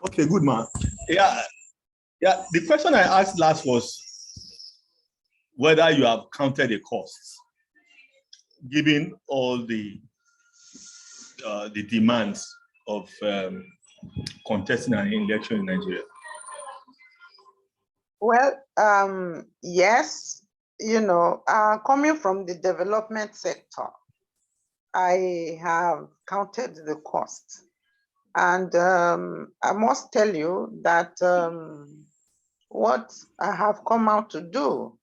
Okay, good man. Yeah, yeah. The question I asked last was whether you have counted the costs, given all the demands of contesting an election in Nigeria. Well, yes, coming from the development sector, I have counted the cost. And I must tell you that what I have come out to do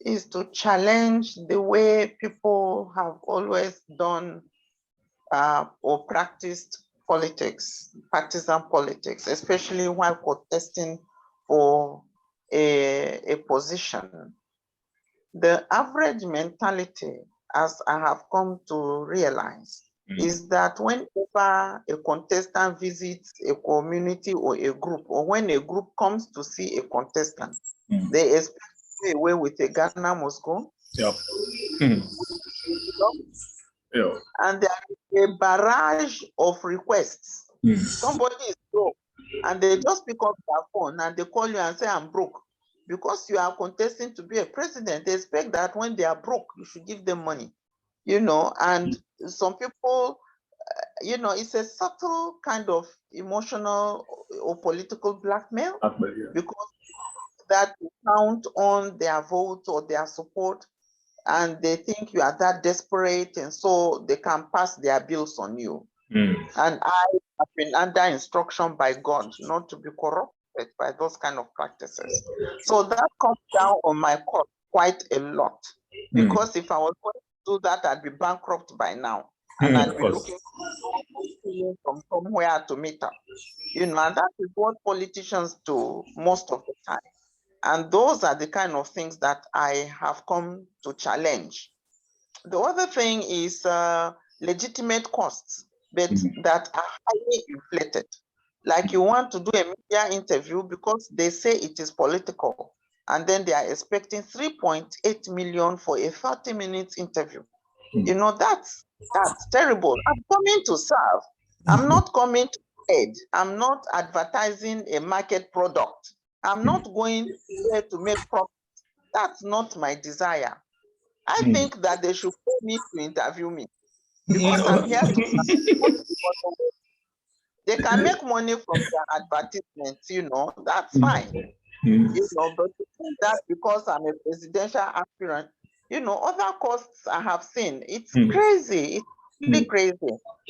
is to challenge the way people have always done or practiced politics, partisan politics, especially while contesting for a position. The average mentality, as I have come to realize, is that whenever a contestant visits a community or a group, or when a group comes to see a contestant, they expect to go away with a Ghana must go. Yep. Yeah. And there is a barrage of requests. Somebody is broke, and they just pick up their phone and they call you and say, I'm broke. Because you are contesting to be a president, they expect that when they are broke, you should give them money. And some people, it's a subtle kind of emotional or political blackmail, because that you count on their vote or their support, and they think you are that desperate, and so they can pass their bills on you. And I have been under instruction by God not to be corrupted by those kind of practices. So that comes down on my cost quite a lot, because if I was going to do that, I'd be bankrupt by now, and I'd be looking from somewhere to meet up. And that is what politicians do most of the time. And those are the kind of things that I have come to challenge. The other thing is legitimate costs, but that are highly inflated. Like you want to do a media interview because they say it is political, and then they are expecting 3.8 million for a 30-minute interview. That's terrible. I'm coming to serve. I'm not coming to trade. I'm not advertising a market product. I'm not going there to make profit. That's not my desire. I think that they should pay me to interview me, because I'm here to. They can make money from their advertisements, that's fine. But to think that because I'm a presidential aspirant, other costs I have seen, it's crazy. It's really crazy.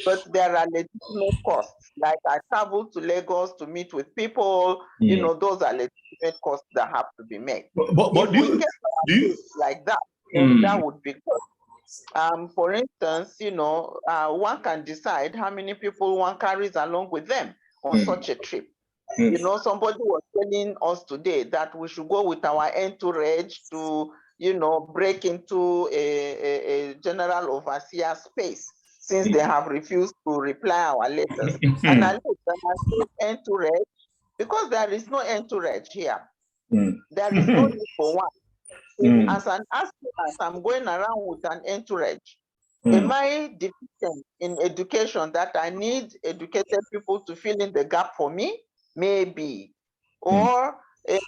But there are legitimate costs. Like I travel to Lagos to meet with people, those are legitimate costs that have to be made. But do you like that, that would be good. For instance, one can decide how many people one carries along with them on such a trip. Somebody was telling us today that we should go with our entourage to, break into a general overseer space, since they have refused to reply our letters. And I looked and I said entourage, because there is no entourage here. There is no need for one. As an aspirant, I'm going around with an entourage. Am I deficient in education that I need educated people to fill in the gap for me? Maybe. Or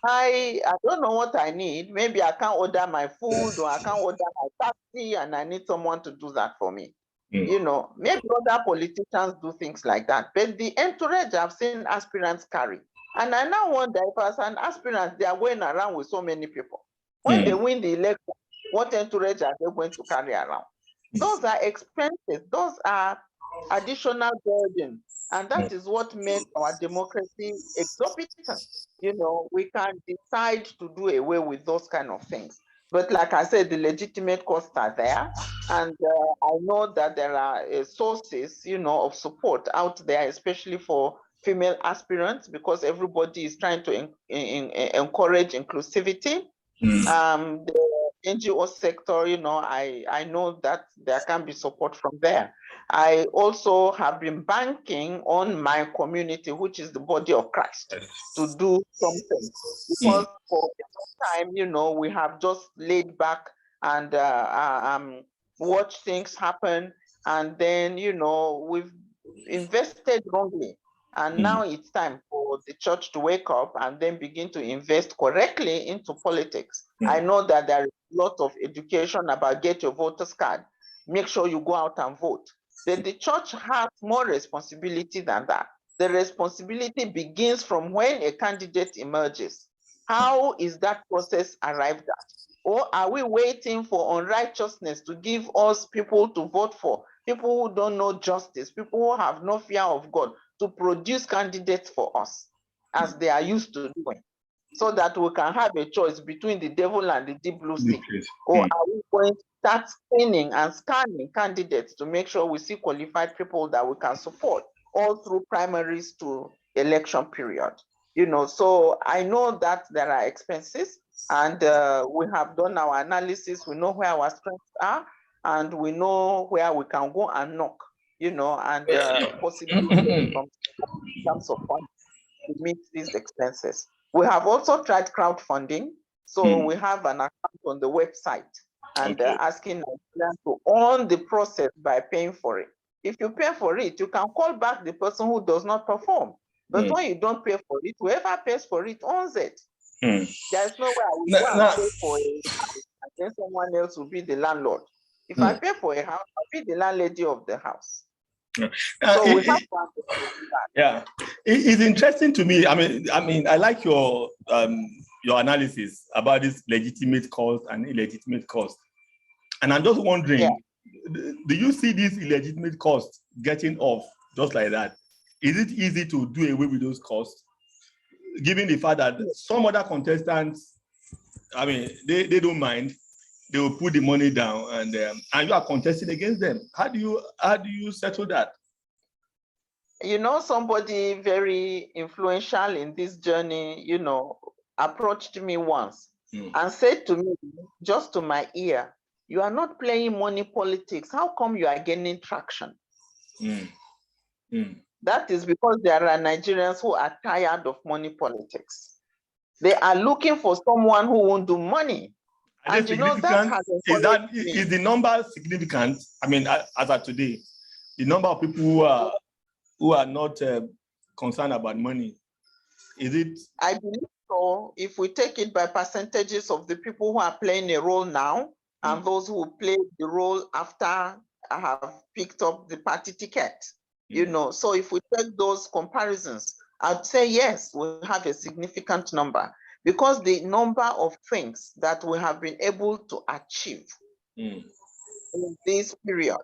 I don't know what I need. Maybe I can't order my food, or I can't order my taxi, and I need someone to do that for me. Maybe other politicians do things like that. But the entourage I've seen aspirants carry. And I now wonder if as an aspirant, they are going around with so many people. When they win the election, what entourage are they going to carry around? Those are expenses. Those are additional burden. And that is what makes our democracy exorbitant. We can decide to do away with those kind of things. But like I said, the legitimate costs are there. And I know that there are sources, of support out there, especially for female aspirants, because everybody is trying to encourage inclusivity. The NGO sector, I know that there can be support from there. I also have been banking on my community, which is the body of Christ, to do something. Because for a long time, we have just laid back and watched things happen. And then, we've invested wrongly. And now it's time for the church to wake up and then begin to invest correctly into politics. I know that there is a lot of education about get your voter's card, make sure you go out and vote. But the church has more responsibility than that. The responsibility begins from when a candidate emerges. How is that process arrived at? Or are we waiting for unrighteousness to give us people to vote for? People who don't know justice, people who have no fear of God, to produce candidates for us, as they are used to doing, so that we can have a choice between the devil and the deep blue sea? Or are we going to start screening and scanning candidates to make sure we see qualified people that we can support all through primaries to election period? So I know that there are expenses, and we have done our analysis. We know where our strengths are, and we know where we can go and knock, and possibly from terms of funds to meet these expenses. We have also tried crowdfunding. So we have an account on the website, and asking Nigerians to own the process by paying for it. If you pay for it, you can call back the person who does not perform. But when you don't pay for it, whoever pays for it owns it. There is no way I will go and pay for it, and then someone else will be the landlord. If I pay for a house, I'll be the landlady of the house. So we have to understand that. Yeah, it's interesting to me. I mean, I like your analysis about this legitimate cost and illegitimate cost, and I'm just wondering, do you see this illegitimate cost getting off just like that? Is it easy to do away with those costs, given the fact that some other contestants, I mean, they don't mind, they will put the money down, and you are contesting against them? How do you settle that? Somebody very influential in this journey, approached me once and said to me, just to my ear, "You are not playing money politics. How come you are gaining traction?" That is because there are Nigerians who are tired of money politics. They are looking for someone who won't do money. And that has encouraged me. Is the number significant? I mean, as of today, the number of people who are not concerned about money, is it? I believe so. If we take it by percentages of the people who are playing a role now and those who play the role after I have picked up the party ticket, so if we take those comparisons, I'd say yes, we have a significant number, because the number of things that we have been able to achieve in this period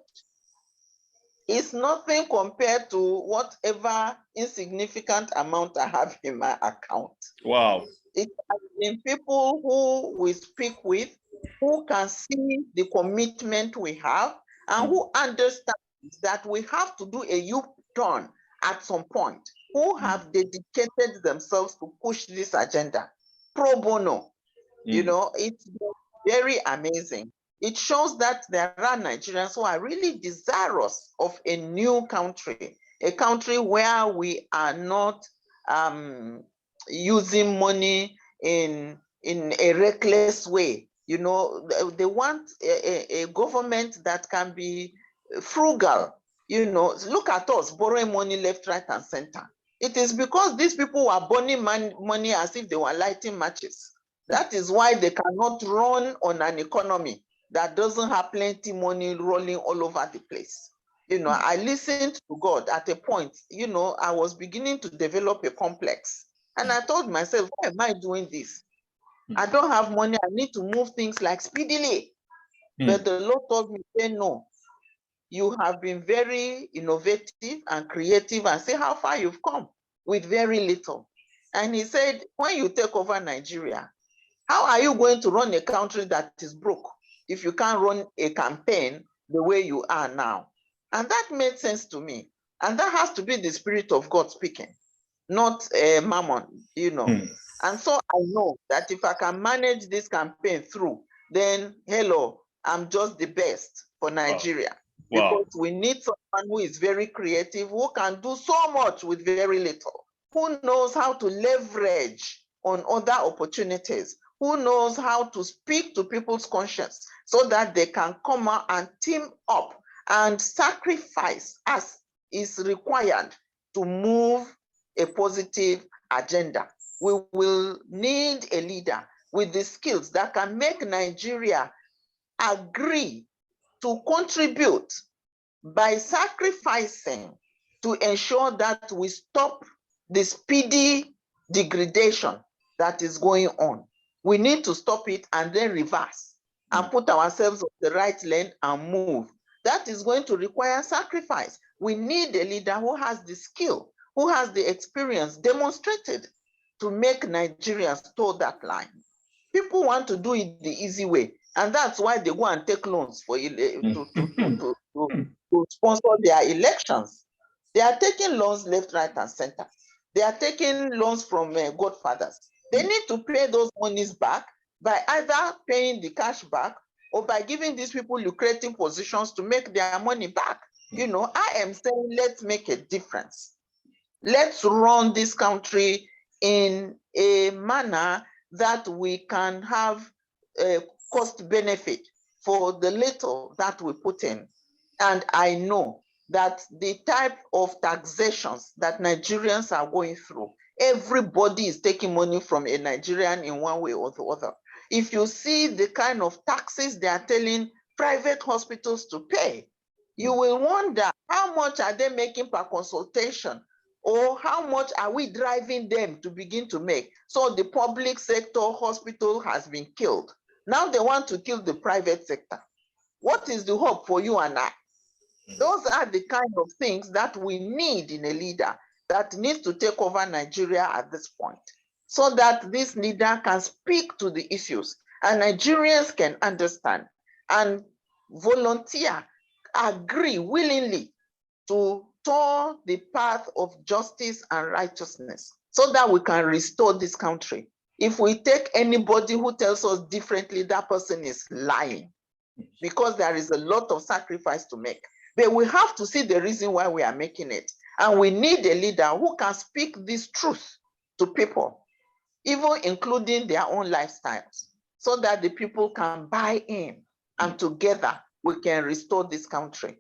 is nothing compared to whatever insignificant amount I have in my account. Wow. It has been people who we speak with, who can see the commitment we have, and who understand that we have to do a U-turn at some point, who have dedicated themselves to push this agenda pro bono. It's very amazing. It shows that there are Nigerians who are really desirous of a new country, a country where we are not using money in a reckless way. They want a government that can be frugal. Look at us borrowing money left, right, and center. It is because these people were burning money as if they were lighting matches. That is why they cannot run on an economy that doesn't have plenty money rolling all over the place. I listened to God at a point. I was beginning to develop a complex. And I told myself, why am I doing this? I don't have money. I need to move things like speedily. But the Lord told me, say no. You have been very innovative and creative, and see how far you've come with very little. And he said, when you take over Nigeria, how are you going to run a country that is broke if you can't run a campaign the way you are now? And that made sense to me. And that has to be the Spirit of God speaking, not mammon, And so I know that if I can manage this campaign through, then hello, I'm just the best for Nigeria. Wow. Because we need someone who is very creative, who can do so much with very little, who knows how to leverage on other opportunities, who knows how to speak to people's conscience so that they can come out and team up and sacrifice as is required to move a positive agenda. We will need a leader with the skills that can make Nigeria agree to contribute by sacrificing to ensure that we stop the speedy degradation that is going on. We need to stop it and then reverse and put ourselves on the right lane and move. That is going to require sacrifice. We need a leader who has the skill, who has the experience demonstrated to make Nigerians toe that line. People want to do it the easy way, and that's why they go and take loans for to sponsor their elections. They are taking loans left, right, and center. They are taking loans from godfathers. They need to pay those monies back by either paying the cash back or by giving these people lucrative positions to make their money back. You know, I am saying let's make a difference. Let's run this country in a manner that we can have a cost benefit for the little that we put in. And I know that the type of taxations that Nigerians are going through, everybody is taking money from a Nigerian in one way or the other. If you see the kind of taxes they are telling private hospitals to pay, you will wonder how much are they making per consultation, or how much are we driving them to begin to make? So the public sector hospital has been killed. Now they want to kill the private sector. What is the hope for you and I? Those are the kind of things that we need in a leader that needs to take over Nigeria at this point, so that this leader can speak to the issues and Nigerians can understand and volunteer, agree willingly to tour the path of justice and righteousness so that we can restore this country. If we take anybody who tells us differently, that person is lying, because there is a lot of sacrifice to make. But we have to see the reason why we are making it. And we need a leader who can speak this truth to people, even including their own lifestyles, so that the people can buy in and together we can restore this country.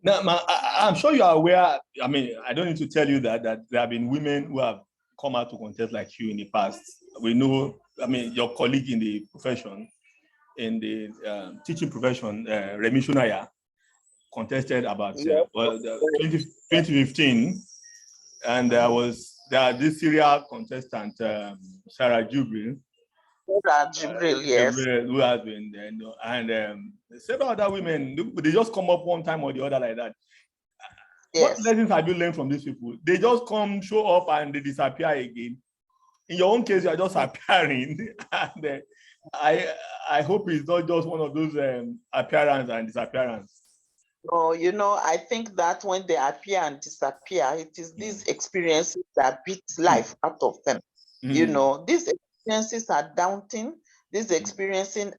Now, I'm sure you are aware, I mean, I don't need to tell you that there have been women who have come out to contest like you in the past. We know, I mean, your colleague in the profession, in the teaching profession, Remi Shunaya, contested about 2015, and there was this serial contestant, Sarah Jubril. Yes. Who has been there, you know, and several other women, they just come up one time or the other like that. Yes. What lessons have you learned from these people? They just come, show up, and they disappear again. In your own case, you are just appearing, and I hope it's not just one of those appearance and disappearance. No, you know, I think that when they appear and disappear, it is these experiences that beat life out of them. You know, these experiences are daunting. These experiences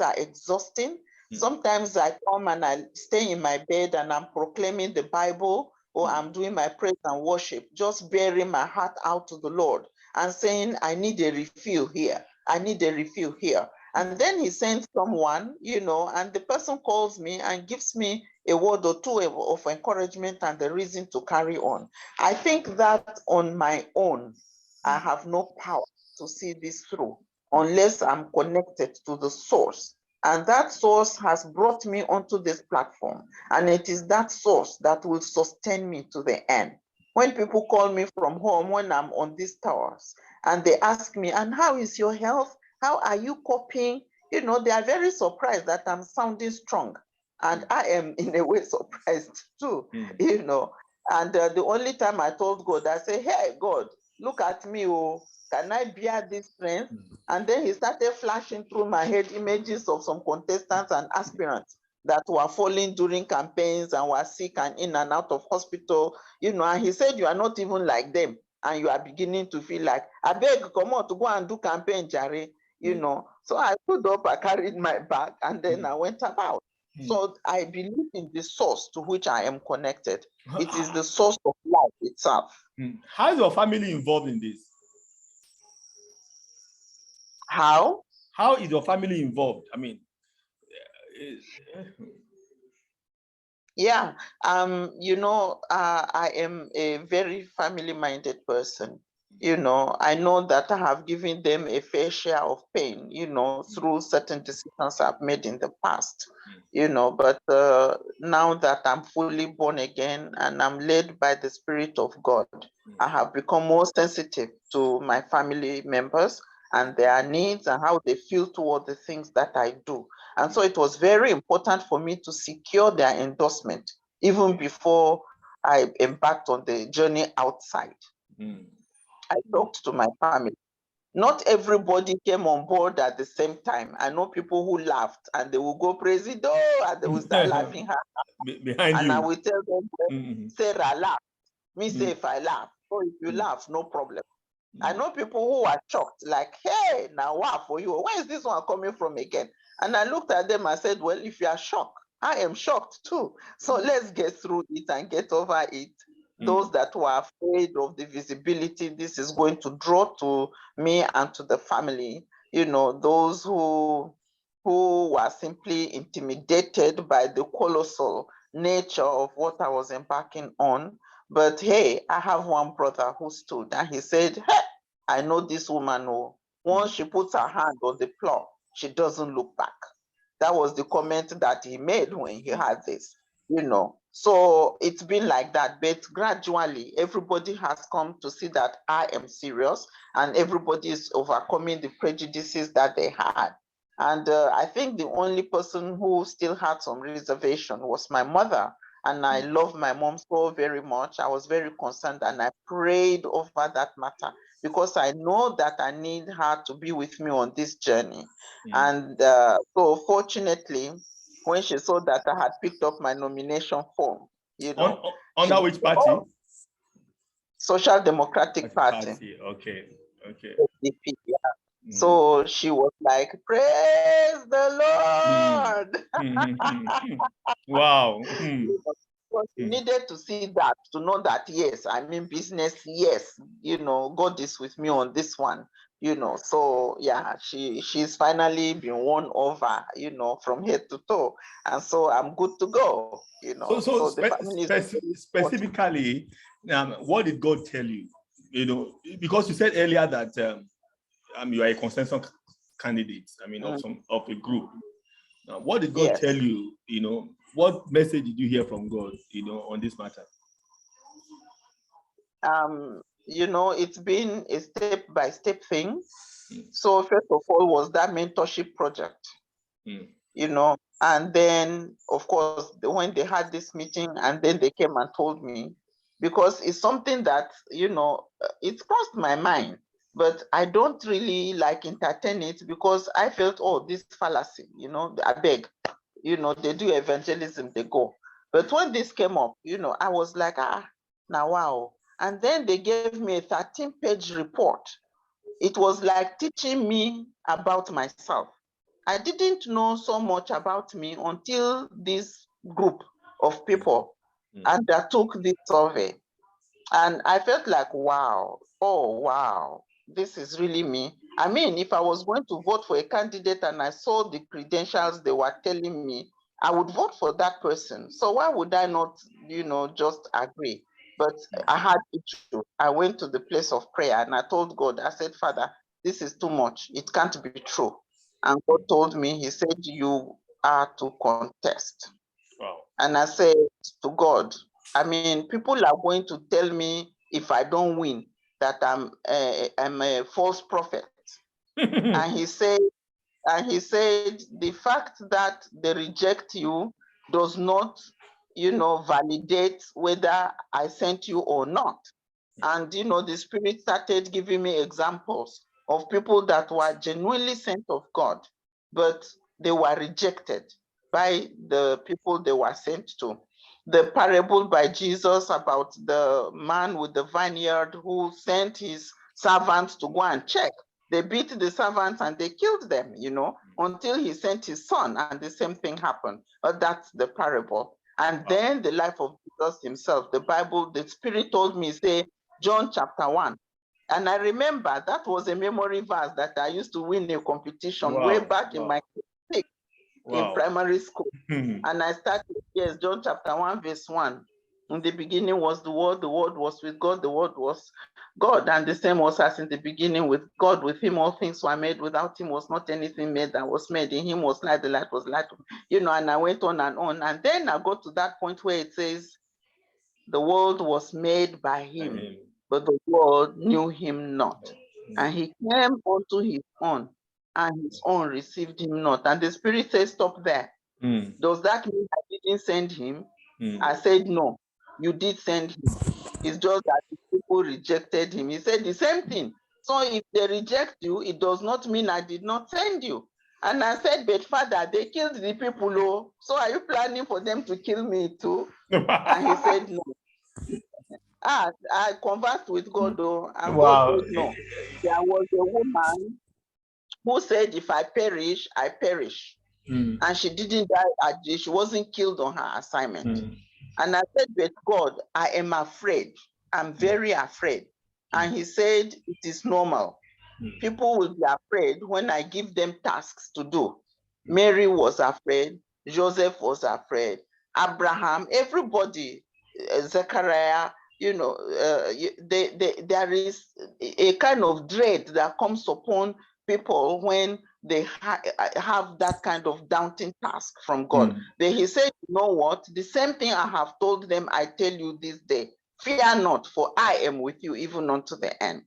are exhausting. Sometimes I come and I stay in my bed and I'm proclaiming the Bible, or I'm doing my praise and worship, just bearing my heart out to the Lord and saying, I need a refill here. I need a refill here. And then he sends someone, you know, and the person calls me and gives me a word or two of encouragement and the reason to carry on. I think that on my own, I have no power to see this through unless I'm connected to the source. And that source has brought me onto this platform. And it is that source that will sustain me to the end. When people call me from home, when I'm on these towers, and they ask me, and how is your health? How are you coping? You know, they are very surprised that I'm sounding strong. And I am in a way surprised too, you know. And the only time I told God, I said, hey, God, look at me, oh, can I bear this strength? And then he started flashing through my head images of some contestants and aspirants that were falling during campaigns and were sick and in and out of hospital, you know, and he said, you are not even like them. And you are beginning to feel like, I beg, come on to go and do campaign, Jerry, you know. So I stood up, I carried my bag, and then I went about. So I believe in the source to which I am connected. It is the source of life itself. How is your family involved in this? How? How is your family involved? I mean, Yeah, I am a very family-minded person. I know that I have given them a fair share of pain, through certain decisions I've made in the past, but now that I'm fully born again and I'm led by the Spirit of God, I have become more sensitive to my family members and their needs and how they feel toward the things that I do. And so it was very important for me to secure their endorsement even before I embarked on the journey outside. I talked to my family. Not everybody came on board at the same time. I know people who laughed and they will go Presido and they will start laughing. Behind and you. I will tell them, Sarah, laugh. Me say if I laugh. So if you laugh, no problem. I know people who are shocked, like, hey, now what for you? Where is this one coming from again? And I looked at them and said, well, if you are shocked, I am shocked too. So let's get through it and get over it. Those that were afraid of the visibility this is going to draw to me and to the family, those who were simply intimidated by the colossal nature of what I was embarking on. But hey, I have one brother who stood and he said, hey, I know this woman, once she puts her hand on the plow, she doesn't look back. That was the comment that he made when he had this, So it's been like that, but gradually everybody has come to see that I am serious and everybody is overcoming the prejudices that they had. And I think the only person who still had some reservation was my mother. And I love my mom so very much. I was very concerned and I prayed over that matter because I know that I need her to be with me on this journey. And so fortunately, when she saw that I had picked up my nomination form, under which party? Social Democratic Party. Okay. SDP, yeah. So she was like, praise the Lord. Wow. She needed to see that, to know that, yes, I mean business, yes, God is with me on this one, So yeah, she's finally been won over, from head to toe. And so I'm good to go, So the family is specifically, what did God tell you? Because you said earlier that you are a consensus candidate, of a group. Now, what did God tell you? What message did you hear from God, on this matter? It's been a step-by-step thing. So first of all was that mentorship project, and then of course when they had this meeting and then they came and told me, because it's something that, it crossed my mind, but I don't really like entertain it because I felt, oh, this fallacy, I beg, they do evangelism, they go. But when this came up, I was like, now wow. And then they gave me a 13-page report. It was like teaching me about myself. I didn't know so much about me until this group of people undertook this survey. And I felt like, wow, oh, wow, this is really me. I mean, if I was going to vote for a candidate and I saw the credentials they were telling me, I would vote for that person. So why would I not, just agree? But I had issue. I went to the place of prayer and I told God, I said, Father, this is too much. It can't be true. And God told me, he said, you are to contest. Wow. And I said to God, I mean, people are going to tell me if I don't win that I'm a false prophet. And he said, the fact that they reject you does not, validate whether I sent you or not. And, the Spirit started giving me examples of people that were genuinely sent of God, but they were rejected by the people they were sent to. The parable by Jesus about the man with the vineyard who sent his servants to go and check. They beat the servants and they killed them, until he sent his son, and the same thing happened. But that's the parable. And then the life of Jesus himself, the Bible, the Spirit told me, say, John chapter 1. And I remember that was a memory verse that I used to win a competition way back in my clique. in primary school. And I started, yes, John chapter 1, verse 1. In the beginning was the Word was with God, the Word was God, and the same was as in the beginning with God. With him all things were made, without him was not anything made that was made. In him was light, the light was light. And I went on, and then I got to that point where it says, the world was made by him, but the world knew him not. And he came unto his own, and his own received him not. And the Spirit says, stop there. Does that mean I didn't send him? I said, no, you did send him. It's just that the people rejected him. He said the same thing. So if they reject you, it does not mean I did not send you. And I said, but Father, they killed the people, oh, so are you planning for them to kill me too? And he said, no. I conversed with God, though, and God said, no. There was a woman who said, if I perish, I perish. And she didn't die, she wasn't killed on her assignment. And I said, but God, I am afraid. I'm very afraid. And he said, it is normal. People will be afraid when I give them tasks to do. Mary was afraid. Joseph was afraid. Abraham, everybody, Zechariah, there is a kind of dread that comes upon people when they have that kind of daunting task from God. Then he said, you know what? The same thing I have told them, I tell you this day. Fear not, for I am with you even unto the end.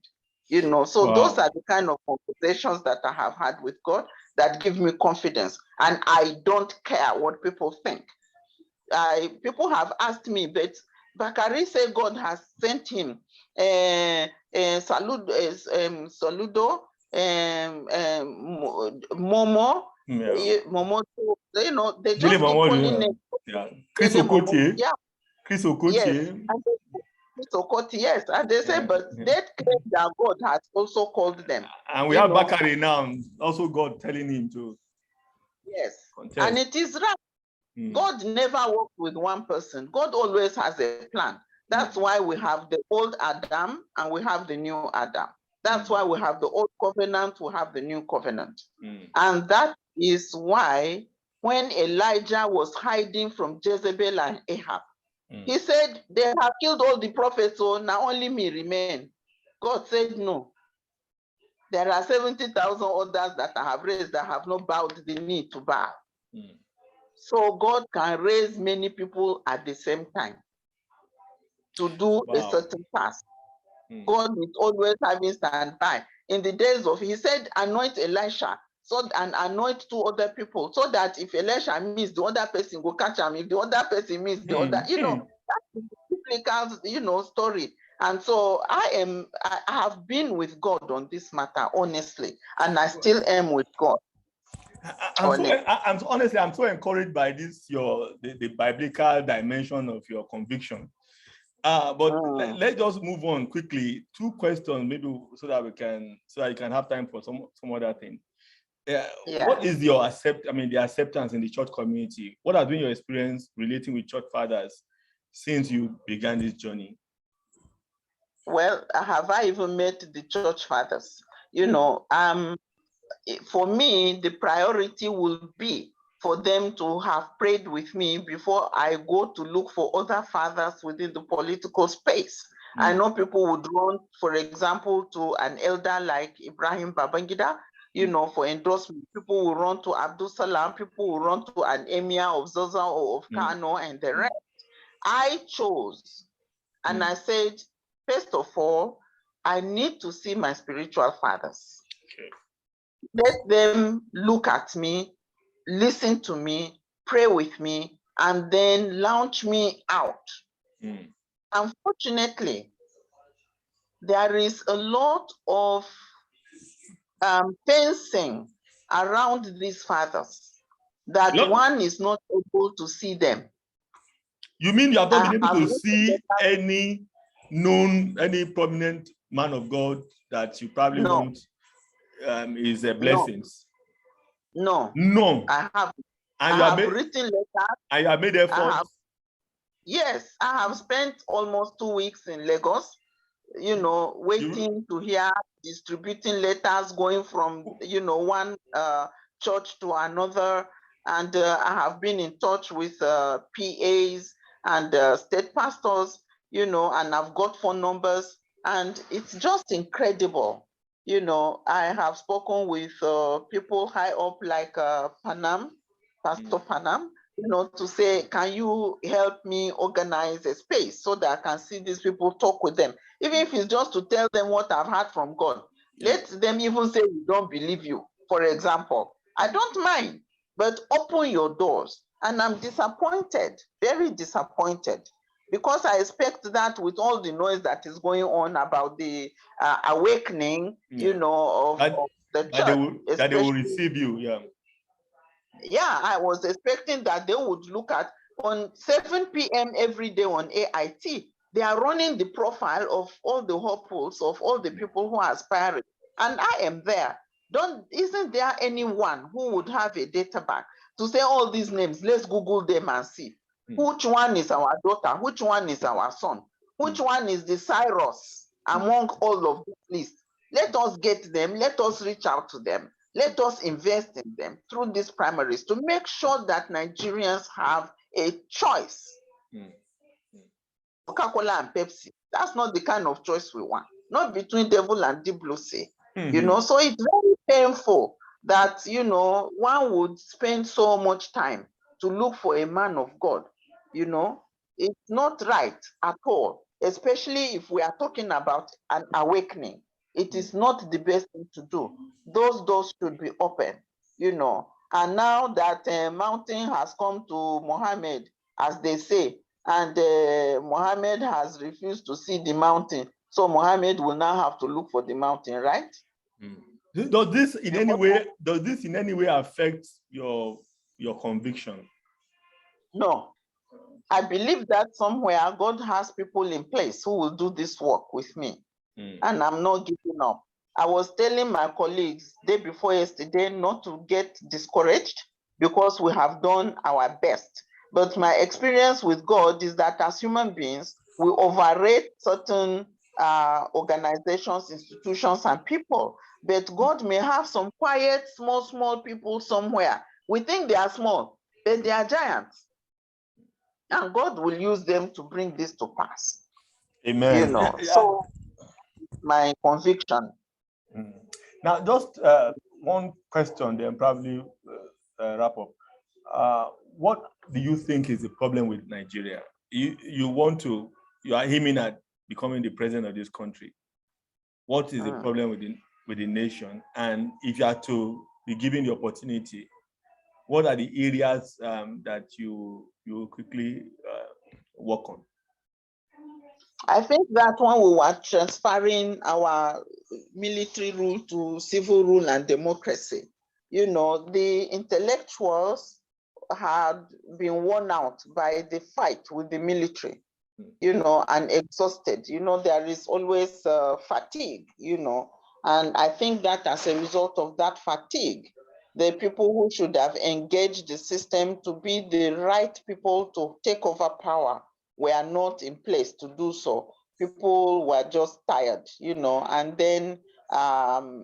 So those are the kind of conversations that I have had with God that give me confidence. And I don't care what people think. People have asked me, but Bakari said God has sent him Saludo, Momo, Momo, they just keep calling it. Chris Okotie. Yeah. Chris Okotie. Yes. Chris Okotie, yes. And they say, but they claim that God has also called them. And we have Bakari now, also God telling him to. Yes. Contest. And it is right. God never works with one person. God always has a plan. That's why we have the old Adam and we have the new Adam. That's why we have the old covenant, we have the new covenant. And that is why when Elijah was hiding from Jezebel and Ahab, he said, they have killed all the prophets, so now only me remain. God said, no. There are 70,000 others that I have raised that have not bowed the knee to Baal. So God can raise many people at the same time to do a certain task. God is always having standby. In the days of, he said, anoint Elisha, and anoint 2 other people, so that if Elisha missed, the other person will catch him. If the other person missed, the other, that's the biblical, story. And so I have been with God on this matter, honestly, and I still am with God. Honestly, I'm so encouraged by this, the biblical dimension of your conviction. But let's just move on quickly. 2 questions, maybe, so that you can have time for some other thing. What is your the acceptance in the church community? What has been your experience relating with church fathers since you began this journey? Well, have I even met the church fathers? For me, the priority will be for them to have prayed with me before I go to look for other fathers within the political space. I know people would run, for example, to an elder like Ibrahim Babangida, for endorsement. People will run to Abdul Salam, people will run to an emir of Zaza or of Kano and the rest. I chose, and I said, first of all, I need to see my spiritual fathers. Let them look at me, listen to me, pray with me, and then launch me out. Unfortunately, there is a lot of fencing around these fathers that one is not able to see them. You mean you have not been able to see any prominent man of God that you probably want is a blessings? No. I have. And I have written letters. And you have made efforts. Yes, I have spent almost 2 weeks in Lagos, waiting to hear, distributing letters, going from, one church to another. And I have been in touch with PAs and state pastors, you know, and I've got phone numbers, and it's just incredible. You know, I have spoken with people high up like Panam, Pastor Panam, you know, to say, can you help me organize a space so that I can see these people, talk with them, even if it's just to tell them what I've heard from God. Let them even say we don't believe you, for example. I don't mind, but open your doors. And I'm disappointed, very disappointed, because I expect that with all the noise that is going on about the awakening, you know, of the church, that they will receive you, yeah, I was expecting that they would look at on 7 p.m. every day on AIT. They are running the profile of all the hopefuls, of all the people who are aspiring, and I am there. Isn't there anyone who would have a data bank to say all these names? Let's Google them and see which one is our daughter, which one is our son, which one is the Cyrus among all of this list. Let us get them. Let us reach out to them. Let us invest in them through these primaries to make sure that Nigerians have a choice. Coca-Cola and Pepsi, that's not the kind of choice we want. Not between devil and deep blue sea. You know, so it's very painful that, you know, one would spend so much time to look for a man of God. You know, it's not right at all, especially if we are talking about an awakening. It is not the best thing to do. Those doors should be open, you know. And now that mountain has come to Mohammed, as they say, and Mohammed has refused to see the mountain, so Mohammed will now have to look for the mountain, right? Does this in any way affect your conviction? No. I believe that somewhere God has people in place who will do this work with me. And I'm not giving up. I was telling my colleagues day before yesterday not to get discouraged because we have done our best. But my experience with God is that as human beings, we overrate certain organizations, institutions, and people. But God may have some quiet, small people somewhere. We think they are small, but they are giants. And God will use them to bring this to pass. Amen. You know, so my conviction. Now, just one question, then probably wrap up. What do you think is the problem with Nigeria? You are aiming at becoming the president of this country. What is the problem with the nation? And if you are to be given the opportunity, what are the areas that you quickly work on? I think that when we were transferring our military rule to civil rule and democracy, you know, the intellectuals had been worn out by the fight with the military, you know, and exhausted. You know, there is always fatigue, you know, and I think that as a result of that fatigue, the people who should have engaged the system to be the right people to take over power were not in place to do so. People were just tired, you know, and then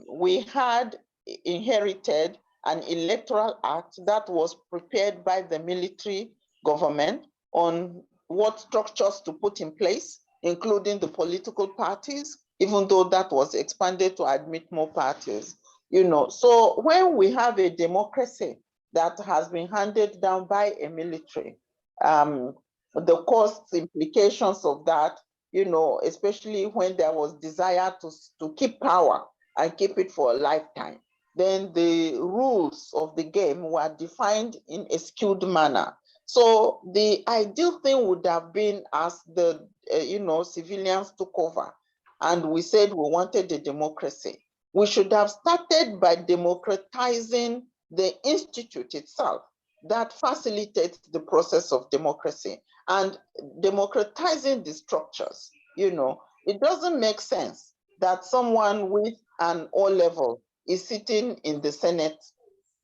we had inherited an electoral act that was prepared by the military government on what structures to put in place, including the political parties, even though that was expanded to admit more parties. You know, so when we have a democracy that has been handed down by a military, the cost implications of that, you know, especially when there was desire to keep power and keep it for a lifetime, then the rules of the game were defined in a skewed manner. So the ideal thing would have been as the, you know, civilians took over and we said we wanted a democracy. We should have started by democratizing the institute itself that facilitates the process of democracy and democratizing the structures. You know, it doesn't make sense that someone with an O level is sitting in the Senate.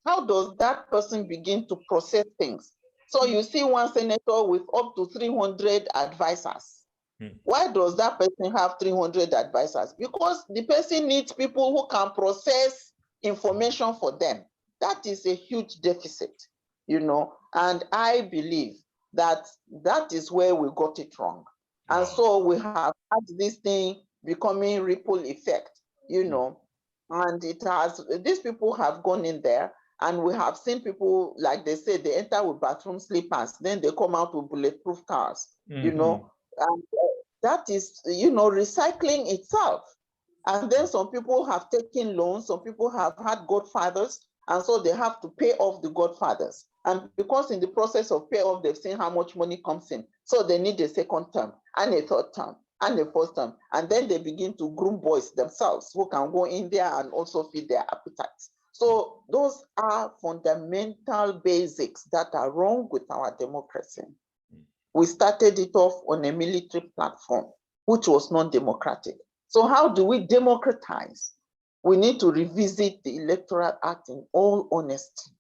How does that person begin to process things? So you see one senator with up to 300 advisors. Why does that person have 300 advisors? Because the person needs people who can process information for them. That is a huge deficit. and I believe that is where we got it wrong. And so we have had this thing becoming ripple effect, and it has, these people have gone in there, and we have seen people, like they say, they enter with bathroom slippers, then they come out with bulletproof cars, and that is, recycling itself. And then some people have taken loans, some people have had godfathers, and so they have to pay off the godfathers. And because in the process of pay off, they've seen how much money comes in. So they need a second term and a third term and a fourth term. And then they begin to groom boys themselves who can go in there and also feed their appetites. So those are fundamental basics that are wrong with our democracy. We started it off on a military platform, which was not democratic. So how do we democratize? We need to revisit the Electoral Act in all honesty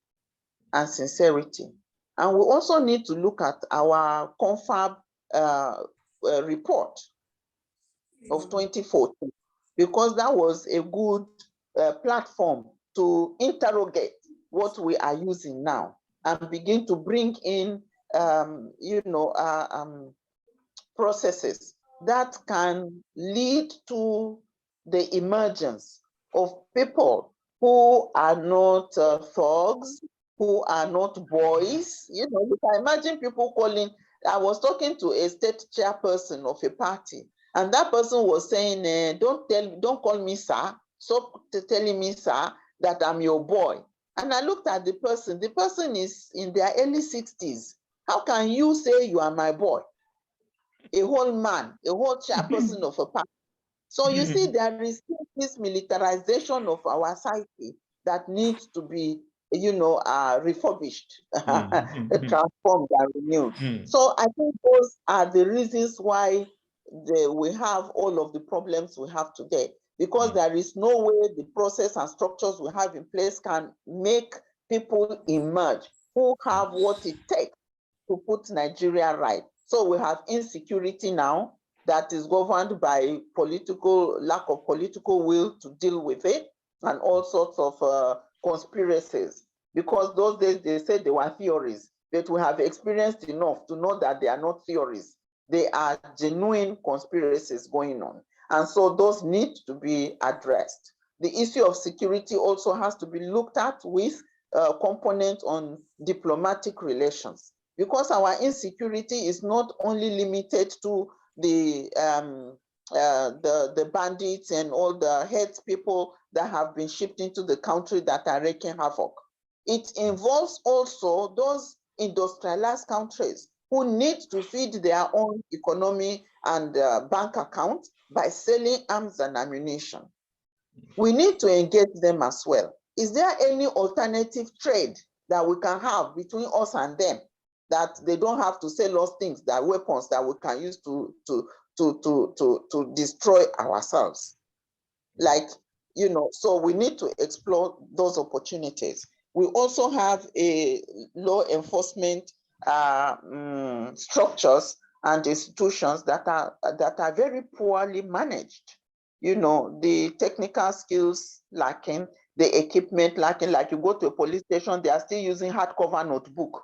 and sincerity. And we also need to look at our confab report of 2014, because that was a good platform to interrogate what we are using now and begin to bring in processes that can lead to the emergence of people who are not thugs, who are not boys. You can imagine people calling. I was talking to a state chairperson of a party, and that person was saying, don't call me sir, stop telling me sir that I'm your boy. And I looked at the person is in their early 60s. How can you say you are my boy? A whole man, a whole chairperson of a party. So you see, there is this militarization of our psyche that needs to be, refurbished, transformed and renewed. So I think those are the reasons why we have all of the problems we have today, because there is no way the process and structures we have in place can make people emerge who have what it takes to put Nigeria right. So we have insecurity now that is governed by lack of political will to deal with it, and all sorts of conspiracies. Because those days they said they were theories, but we have experienced enough to know that they are not theories. They are genuine conspiracies going on. And so those need to be addressed. The issue of security also has to be looked at with a component on diplomatic relations, because our insecurity is not only limited to the bandits and all the head people that have been shipped into the country that are wreaking havoc. It involves also those industrialized countries who need to feed their own economy and bank account by selling arms and ammunition. We need to engage them as well. Is there any alternative trade that we can have between us and them, that they don't have to sell us things, that weapons that we can use to destroy ourselves? So we need to explore those opportunities. We also have a law enforcement structures and institutions that are very poorly managed. The technical skills lacking, the equipment lacking. Like you go to a police station, they are still using hardcover notebook.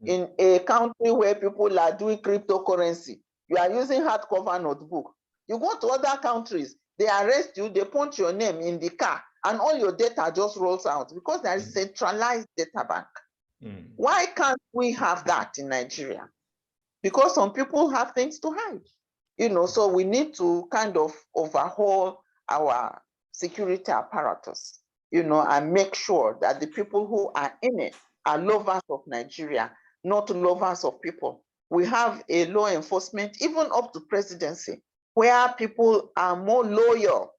In a country where people are doing cryptocurrency, you are using hardcover notebook. You go to other countries, they arrest you, they punch your name in the car, and all your data just rolls out because there is centralized data bank. Why can't we have that in Nigeria? Because some people have things to hide. So we need to kind of overhaul our security apparatus, and make sure that the people who are in it are lovers of Nigeria, not lovers of people. We have a law enforcement, even up to presidency, where people are more loyal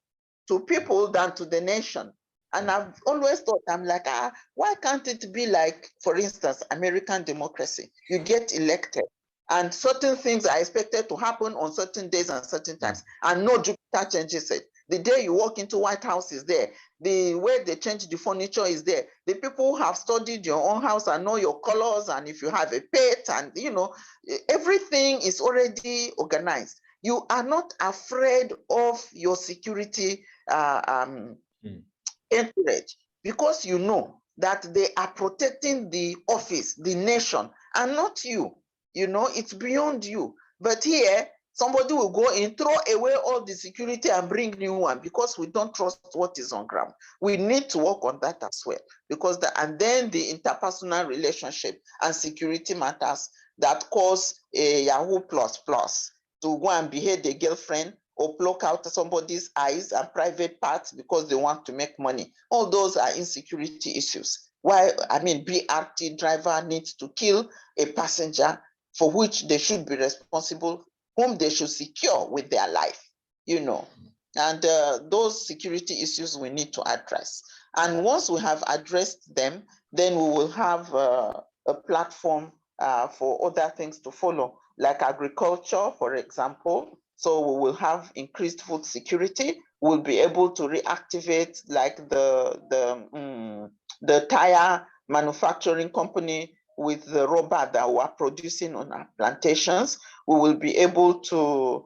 to people than to the nation. And I've always thought, I'm like, why can't it be like, for instance, American democracy? You get elected, and certain things are expected to happen on certain days and certain times, and no Jupiter changes it. The day you walk into White House is there. The way they change the furniture is there. The people who have studied your own house and know your colors, and if you have a pet, and everything is already organized. You are not afraid of your security entourage, because that they are protecting the office, the nation, and not you. You know, it's beyond you. But here, somebody will go and throw away all the security and bring new one because we don't trust what is on ground. We need to work on that as well, because and then the interpersonal relationship and security matters that cause a Yahoo plus to go and behead a girlfriend or pluck out somebody's eyes and private parts because they want to make money. All those are insecurity issues. Why, I mean, BRT driver needs to kill a passenger for which they should be responsible, whom they should secure with their life, you know. And those security issues we need to address. And once we have addressed them, then we will have a platform for other things to follow, like agriculture, for example. So we will have increased food security. We'll be able to reactivate like the tire manufacturing company with the rubber that we are producing on our plantations. We will be able to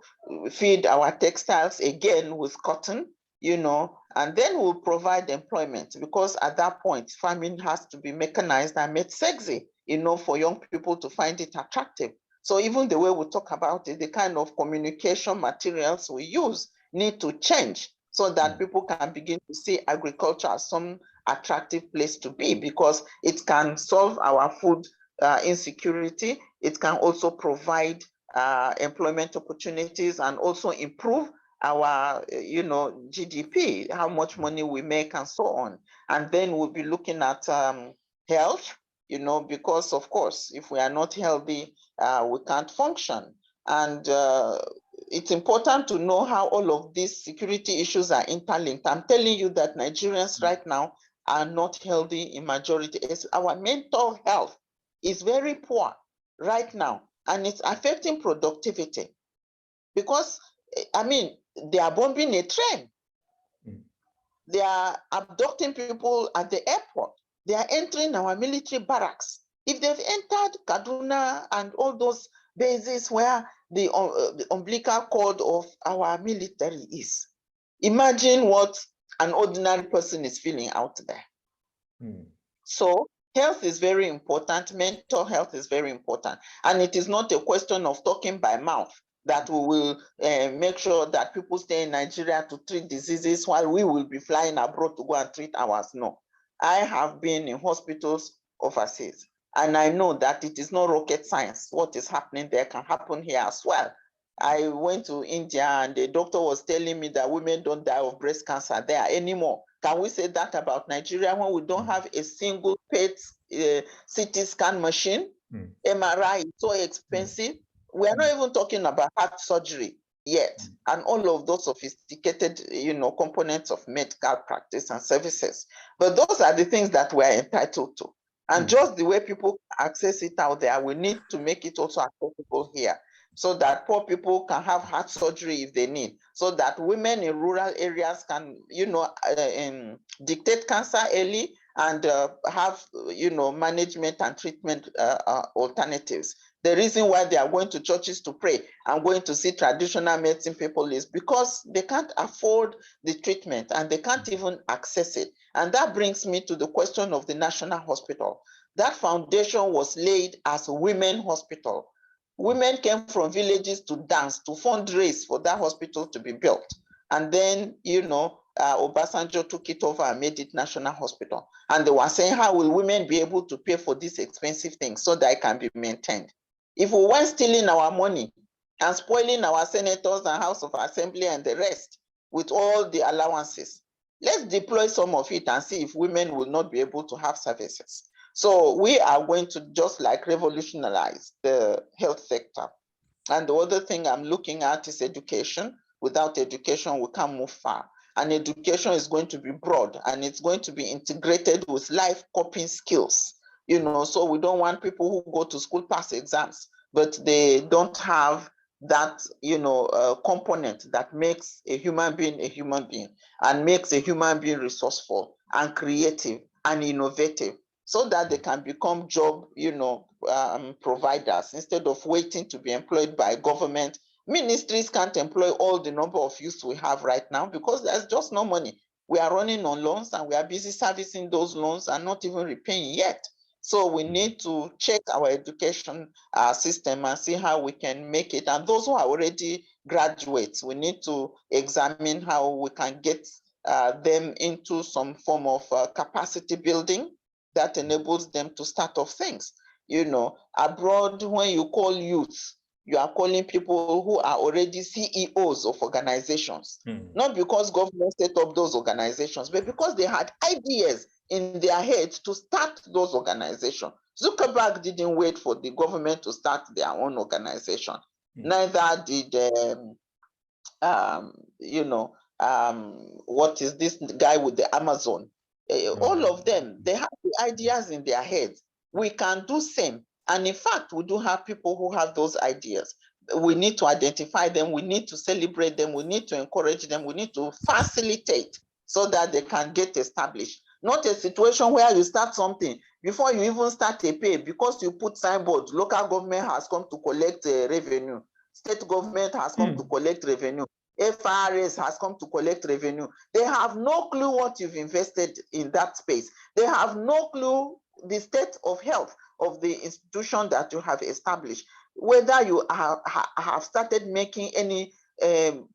feed our textiles again with cotton, you know, and then we'll provide employment, because at that point, farming has to be mechanized and made sexy, you know, for young people to find it attractive. So even the way we talk about it, the kind of communication materials we use need to change so that people can begin to see agriculture as some attractive place to be, because it can solve our food insecurity. It can also provide employment opportunities and also improve our, you know, GDP, how much money we make and so on. And then we'll be looking at health, you know, because of course, if we are not healthy, we can't function. And it's important to know how all of these security issues are interlinked. I'm telling you that Nigerians right now are not healthy in majority. Our mental health is very poor right now, and it's affecting productivity. Because, I mean, they are bombing a train. They are abducting people at the airport. They are entering our military barracks. If they've entered Kaduna and all those bases where the umbilical cord of our military is, imagine what an ordinary person is feeling out there. So health is very important. Mental health is very important. And it is not a question of talking by mouth that we will make sure that people stay in Nigeria to treat diseases while we will be flying abroad to go and treat ours. No. I have been in hospitals overseas, and I know that it is not rocket science. What is happening there can happen here as well. I went to India and the doctor was telling me that women don't die of breast cancer there anymore. Can we say that about Nigeria when we don't have a single PET CT scan machine? MRI is so expensive. We are not even talking about heart surgery yet, and all of those sophisticated, you know, components of medical practice and services. But those are the things that we are entitled to. And just the way people access it out there, we need to make it also accessible here, so that poor people can have heart surgery if they need, so that women in rural areas can, you know, detect cancer early and have, you know, management and treatment alternatives. The reason why they are going to churches to pray and going to see traditional medicine people is because they can't afford the treatment and they can't even access it. And that brings me to the question of the National Hospital. That foundation was laid as a women hospital. Women came from villages to dance, to fundraise for that hospital to be built. And then, you know, Obasanjo took it over and made it National Hospital. And they were saying, how will women be able to pay for these expensive things so that it can be maintained? If we weren't stealing our money and spoiling our senators and House of Assembly and the rest with all the allowances, let's deploy some of it and see if women will not be able to have services. So we are going to just like revolutionize the health sector. And the other thing I'm looking at is education. Without education, we can't move far. And education is going to be broad and it's going to be integrated with life coping skills. You know, so we don't want people who go to school pass exams, but they don't have that, you know, component that makes a human being and makes a human being resourceful and creative and innovative, so that they can become job, you know, providers instead of waiting to be employed by government. Ministries can't employ all the number of youths we have right now because there's just no money. We are running on loans and we are busy servicing those loans and not even repaying yet. So we need to check our education system and see how we can make it. And those who are already graduates, we need to examine how we can get them into some form of capacity building that enables them to start off things. You know, abroad, when you call youth, you are calling people who are already CEOs of organizations, not because government set up those organizations, but because they had ideas in their heads to start those organizations. Zuckerberg didn't wait for the government to start their own organization. Neither did, what is this guy with the Amazon? All of them, they have the ideas in their heads. We can do same. And in fact, we do have people who have those ideas. We need to identify them. We need to celebrate them. We need to encourage them. We need to facilitate so that they can get established. Not a situation where you start something before you even start a pay, because you put signboard, local government has come to collect revenue. State government has come to collect revenue. FRS has come to collect revenue. They have no clue what you've invested in that space. They have no clue the state of health of the institution that you have established, whether you have started making any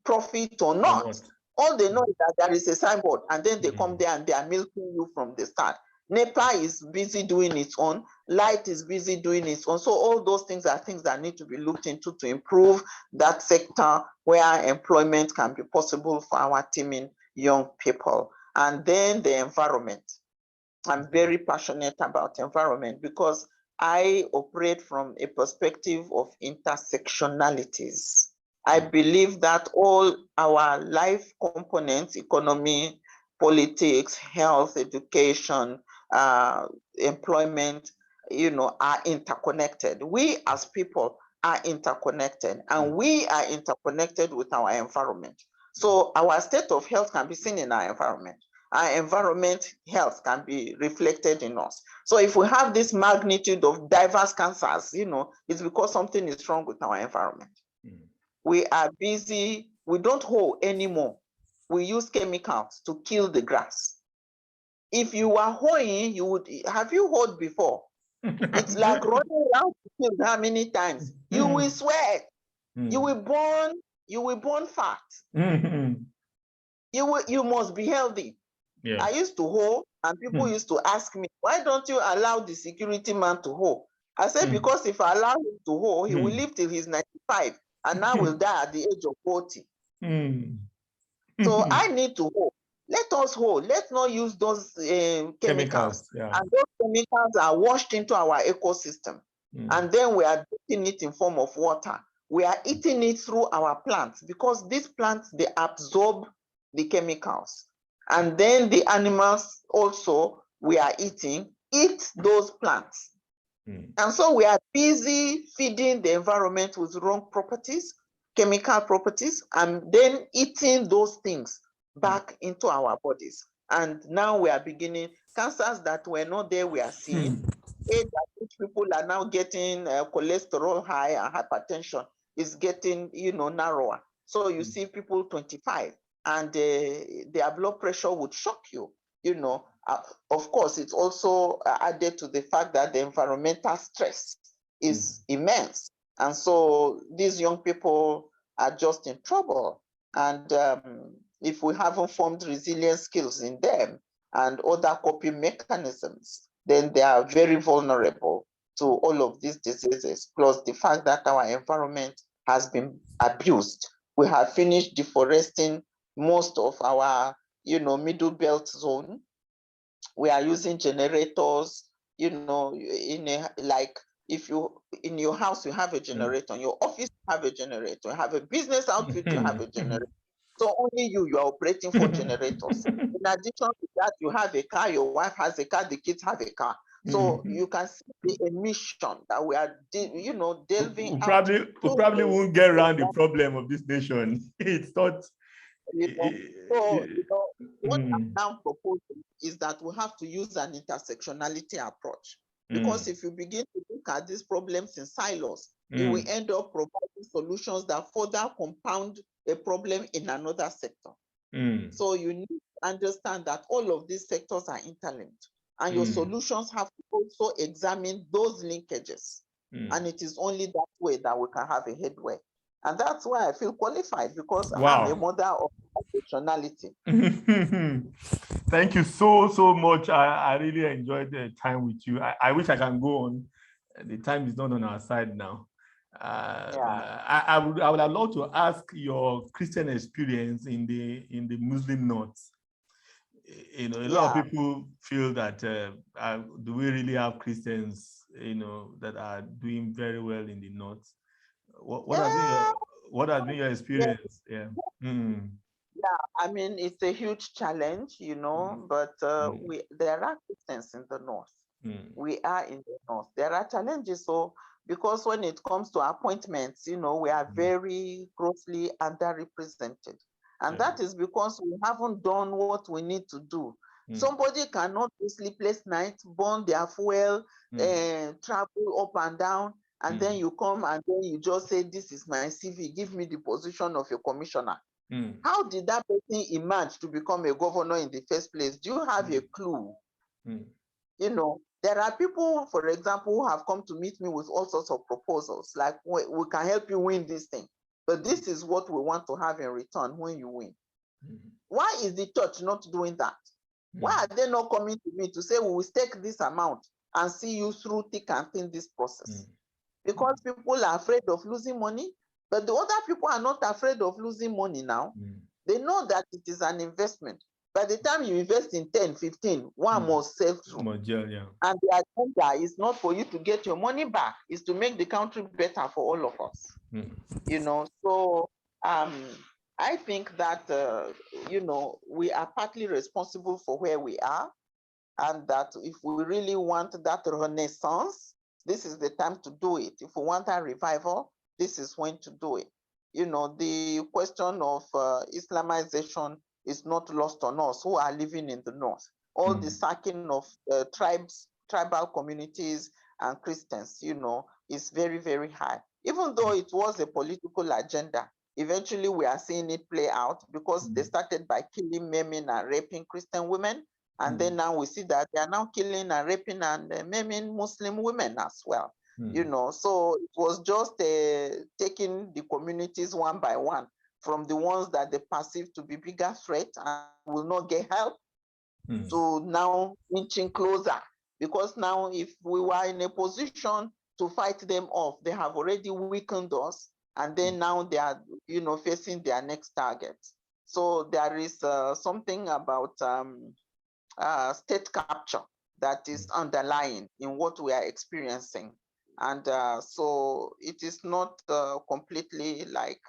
profit or not. All they know is that there is a signboard, and then they come there and they are milking you from the start. NEPA is busy doing its own, Light is busy doing its own. So all those things are things that need to be looked into to improve that sector where employment can be possible for our teaming young people. And then the environment. I'm very passionate about environment because I operate from a perspective of intersectionalities. I believe that all our life components, economy, politics, health, education, employment, are interconnected. We as people are interconnected, and we are interconnected with our environment. So our state of health can be seen in our environment. Our environment health can be reflected in us. So if we have this magnitude of diverse cancers, it's because something is wrong with our environment. We are busy, we don't hoe anymore. We use chemicals to kill the grass. If you are hoeing, have you hoed before? It's like running around to kill how many times? You will sweat, you will burn fat. You must be healthy. Yeah. I used to hoe, and people used to ask me, why don't you allow the security man to hoe? I said, because if I allow him to hoe, he will live till he's 95, and I will die at the age of 40. So I need to hoe. Let us hoe. Let's not use those chemicals. Yeah. And those chemicals are washed into our ecosystem. And then we are drinking it in form of water. We are eating it through our plants, because these plants, they absorb the chemicals. And then the animals also we are eating eat those plants. And so we are busy feeding the environment with wrong properties, chemical properties, and then eating those things back into our bodies. And now we are beginning, cancers that were not there, we are seeing. Age at which people are now getting cholesterol high and hypertension is getting, narrower. So you see people 25. And their blood pressure would shock you, Of course, it's also added to the fact that the environmental stress is immense. And so these young people are just in trouble. And if we haven't formed resilient skills in them and other coping mechanisms, then they are very vulnerable to all of these diseases, plus the fact that our environment has been abused. We have finished deforesting most of our, middle belt zone. We are using generators, if you, in your house, you have a generator, in your office, you have a generator, you have a business outfit, you have a generator. So only you are operating for generators. In addition to that, you have a car, your wife has a car, the kids have a car. So you can see the emission that we are, delving out. We probably won't get around the problem of this nation. It's not. What I'm now proposing is that we have to use an intersectionality approach. Because if you begin to look at these problems in silos, you will end up providing solutions that further compound a problem in another sector. So you need to understand that all of these sectors are interlinked, and your solutions have to also examine those linkages. And it is only that way that we can have a headway. And that's why I feel qualified, because I'm a mother of functionality. Thank you so much. I really enjoyed the time with you. I wish I can go on. The time is not on our side now. I would have loved to ask your Christian experience in the Muslim North. You know, a lot of people feel that do we really have Christians, you know, that are doing very well in the North? What has been your experience? Yeah. Yeah, I mean, it's a huge challenge, you know, but there are Christians in the North. We are in the North. There are challenges, so because when it comes to appointments, you know, we are very grossly underrepresented. And that is because we haven't done what we need to do. Somebody cannot do sleepless nights, burn their fuel, travel up and down, and then you come and then you just say, this is my CV, give me the position of a commissioner. How did that person emerge to become a governor in the first place? Do you have a clue? You know, there are people, for example, who have come to meet me with all sorts of proposals, like, we can help you win this thing, but this is what we want to have in return when you win. Why is the church not doing that? Why are they not coming to me to say, we will stake this amount and see you through thick and thin this process? Because people are afraid of losing money, but the other people are not afraid of losing money now. They know that it is an investment. By the time you invest in 10, 15, one must sell through. And the agenda is not for you to get your money back, it's to make the country better for all of us. You know, so I think that, you know, we are partly responsible for where we are, and that if we really want that renaissance, this is the time to do it. If we want a revival, this is when to do it. You know, the question of Islamization is not lost on us who are living in the North. All the sacking of tribal communities and Christians, you know, is very, very high. Even though it was a political agenda, eventually we are seeing it play out, because they started by killing, maiming, and raping Christian women. And then now we see that they are now killing and raping and maiming Muslim women as well. You know, so it was just taking the communities one by one, from the ones that they perceive to be bigger threat and will not get help, to now inching closer. Because now, if we were in a position to fight them off, they have already weakened us, and then now they are, you know, facing their next target. So there is something about state capture that is underlying in what we are experiencing. And so it is not completely like,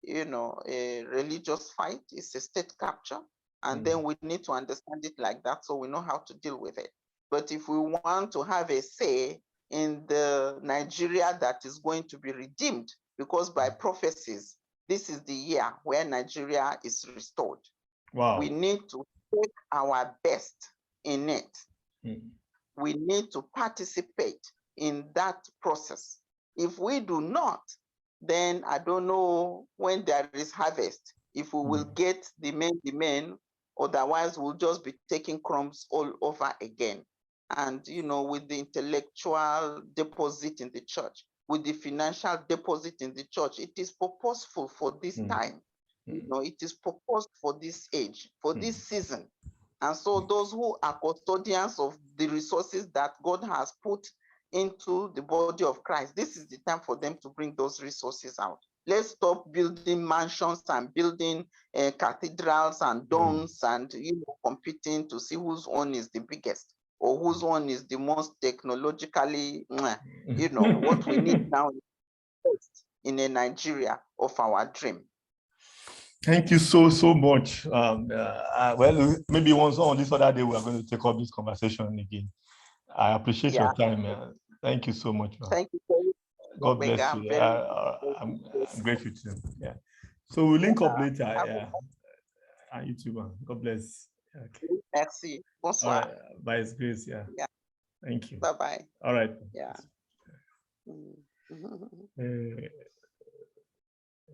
you know, a religious fight, it's a state capture. And then we need to understand it like that, so we know how to deal with it. But if we want to have a say in the Nigeria that is going to be redeemed, because by prophecies, this is the year where Nigeria is restored. We need to take our best in it. We need to participate in that process. If we do not, then I don't know when there is harvest, if we will get the men, otherwise we'll just be taking crumbs all over again. And, you know, with the intellectual deposit in the church, with the financial deposit in the church, it is purposeful for this time. You know, it is purposed for this age, for this season. And so those who are custodians of the resources that God has put into the body of Christ, this is the time for them to bring those resources out. Let's stop building mansions and building cathedrals and domes and, you know, competing to see whose one is the biggest or whose one is the most technologically, you know, what we need now is in a Nigeria of our dream. Thank you so much. Well, maybe once on this other day, we are going to take up this conversation again. I appreciate your time. Thank you so much. Thank you. God bless you. I'm grateful to you. Yeah. So we'll link up later. On YouTube. God bless. Okay. Merci. Bonsoir. All right. By His grace. Yeah. Thank you. Bye-bye. All right. Yeah.